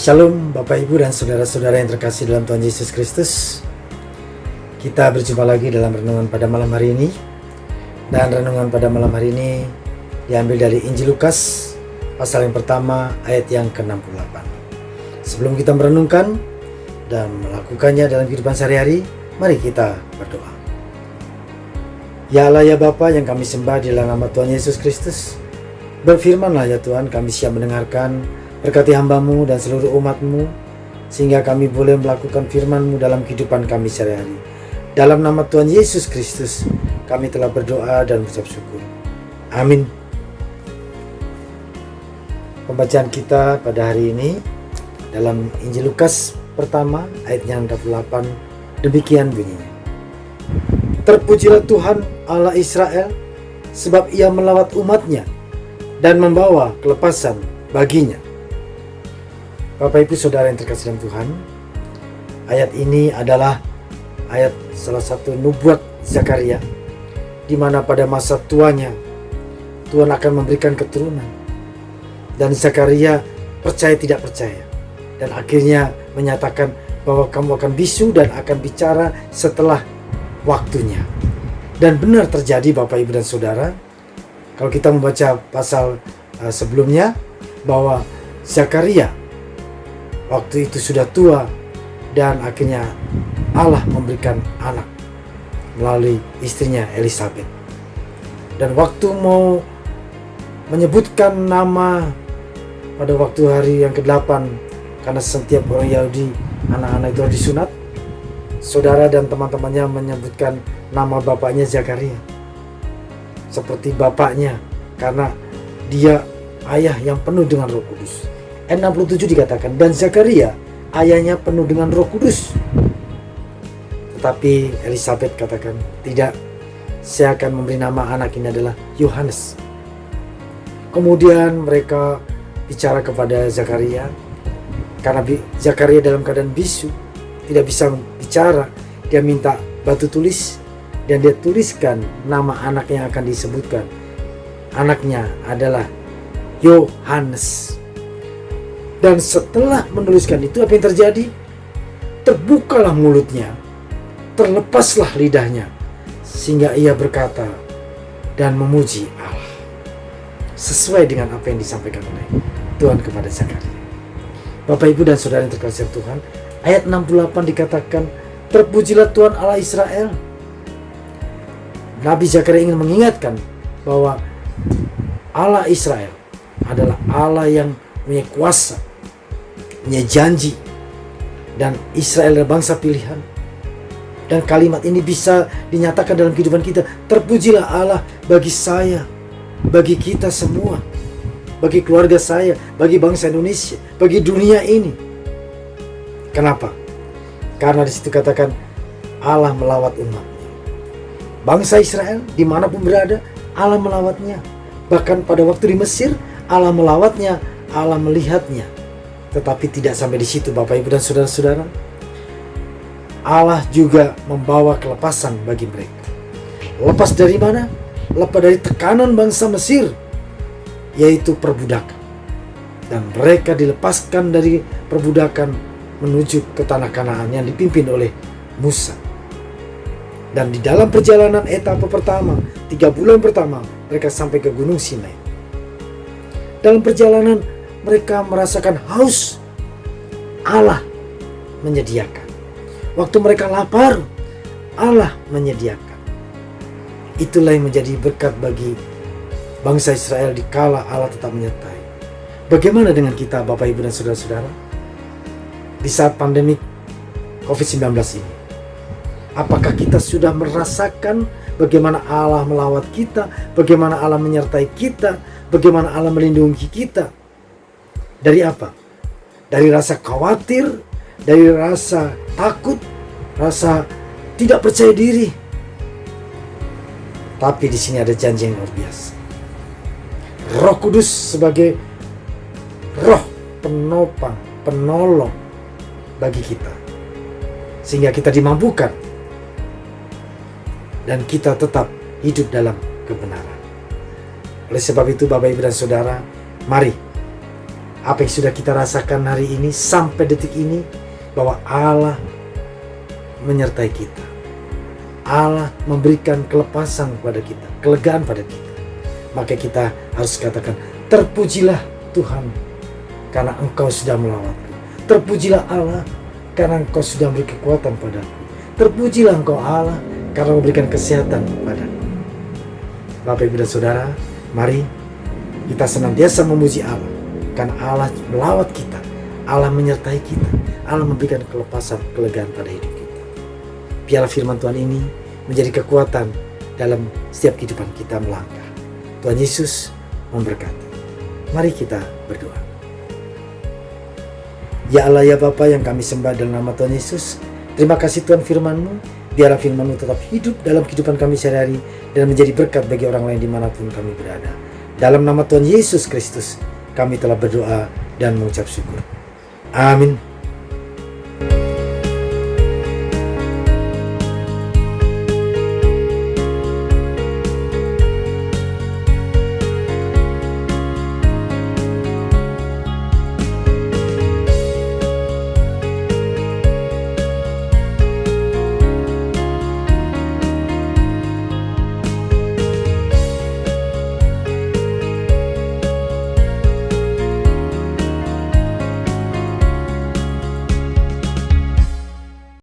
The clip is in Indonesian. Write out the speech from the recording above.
Shalom Bapak Ibu dan saudara-saudara yang terkasih dalam Tuhan Yesus Kristus. Kita berjumpa lagi dalam renungan pada malam hari ini. Dan renungan pada malam hari ini diambil dari Injil Lukas pasal yang pertama ayat yang ke-68. Sebelum kita merenungkan dan melakukannya dalam kehidupan sehari-hari, mari kita berdoa. Ya Allah ya Bapa yang kami sembah di dalam nama Tuhan Yesus Kristus, berfirmanlah ya Tuhan, kami siap mendengarkan. Berkati hamba-Mu dan seluruh umat-Mu, sehingga kami boleh melakukan firman-Mu dalam kehidupan kami sehari-hari. Dalam nama Tuhan Yesus Kristus, kami telah berdoa dan berucap syukur. Amin. Pembacaan kita pada hari ini dalam Injil Lukas pertama ayat yang ke-8, demikian bunyinya. Terpujilah Tuhan Allah Israel, sebab Ia melawat umat-Nya dan membawa kelepasan baginya. Bapak Ibu Saudara yang terkasih dalam Tuhan, ayat ini adalah ayat salah satu nubuat Zakaria, di mana pada masa tuanya Tuhan akan memberikan keturunan, dan Zakaria percaya tidak percaya, dan akhirnya menyatakan bahwa kamu akan bisu dan akan bicara setelah waktunya. Dan benar terjadi Bapak Ibu dan Saudara. Kalau kita membaca pasal sebelumnya, bahwa Zakaria waktu itu sudah tua dan akhirnya Allah memberikan anak melalui istrinya Elisabeth. Dan waktu mau menyebutkan nama pada waktu hari yang ke-8, karena setiap orang Yahudi anak-anak itu harus disunat, saudara dan teman-temannya menyebutkan nama bapaknya Zakaria seperti bapaknya, karena dia ayah yang penuh dengan Roh Kudus. Ayat 67 dikatakan, dan Zakaria ayahnya penuh dengan Roh Kudus. Tetapi Elisabeth katakan, tidak, saya akan memberi nama anak ini adalah Yohanes. Kemudian mereka bicara kepada Zakaria, karena Zakaria dalam keadaan bisu, tidak bisa bicara. Dia minta batu tulis, dan dia tuliskan nama anak yang akan disebutkan. Anaknya adalah Yohanes. Dan setelah menuliskan itu, apa yang terjadi? Terbukalah mulutnya, terlepaslah lidahnya, sehingga ia berkata dan memuji Allah, sesuai dengan apa yang disampaikan oleh Tuhan kepada Zakaria. Bapak Ibu dan Saudara yang terkasih Tuhan, ayat 68 dikatakan, terpujilah Tuhan Allah Israel. Nabi Zakaria ingin mengingatkan bahwa Allah Israel adalah Allah yang punya kuasa, punya janji, dan Israel adalah bangsa pilihan. Dan kalimat ini bisa dinyatakan dalam kehidupan kita. Terpujilah Allah bagi saya, bagi kita semua, bagi keluarga saya, bagi bangsa Indonesia, bagi dunia ini. Kenapa? Karena di situ katakan Allah melawat umatnya. Bangsa Israel dimanapun berada, Allah melawatnya. Bahkan pada waktu di Mesir, Allah melawatnya, Allah melihatnya. Tetapi tidak sampai di situ Bapak Ibu dan Saudara-saudara. Allah juga membawa kelepasan bagi mereka. Lepas dari mana? Lepas dari tekanan bangsa Mesir, yaitu perbudakan. Dan mereka dilepaskan dari perbudakan menuju ke tanah Kanaan yang dipimpin oleh Musa. Dan di dalam perjalanan etapa pertama, 3 bulan pertama, mereka sampai ke Gunung Sinai. Dalam perjalanan mereka merasakan haus, Allah menyediakan. Waktu mereka lapar, Allah menyediakan. Itulah yang menjadi berkat bagi bangsa Israel dikala Allah tetap menyertai. Bagaimana dengan kita Bapak Ibu dan Saudara-saudara? Di saat pandemi COVID-19 ini, apakah kita sudah merasakan bagaimana Allah melawat kita, bagaimana Allah menyertai kita, bagaimana Allah melindungi kita? Dari apa? Dari rasa khawatir, dari rasa takut, rasa tidak percaya diri. Tapi di sini ada janji yang luar biasa. Roh Kudus sebagai roh penopang, penolong bagi kita, sehingga kita dimampukan dan kita tetap hidup dalam kebenaran. Oleh sebab itu Bapak Ibu dan Saudara, mari Apa yang sudah kita rasakan hari ini sampai detik ini, bahwa Allah menyertai kita. Allah memberikan kelepasan kepada kita, kelegaan pada kita. Maka kita harus katakan, terpujilah Tuhan karena Engkau sudah melawatku. Terpujilah Allah karena Engkau sudah memberi kekuatan padaku. Terpujilah Engkau Allah karena memberikan kesehatan padaku. Bapak, Ibu dan Saudara, mari kita senantiasa memuji Allah karena Allah melawat kita, Allah menyertai kita, Allah memberikan kelepasan, kelegaan pada hidup kita. Biarlah firman Tuhan ini menjadi kekuatan dalam setiap kehidupan kita melangkah. Tuhan Yesus memberkati. Mari kita berdoa. Ya Allah, ya Bapa yang kami sembah dalam nama Tuhan Yesus, terima kasih Tuhan firman-Mu. Biarlah firman-Mu tetap hidup dalam kehidupan kami sehari-hari dan menjadi berkat bagi orang lain dimanapun kami berada. Dalam nama Tuhan Yesus Kristus, kami telah berdoa dan mengucap syukur. Amin.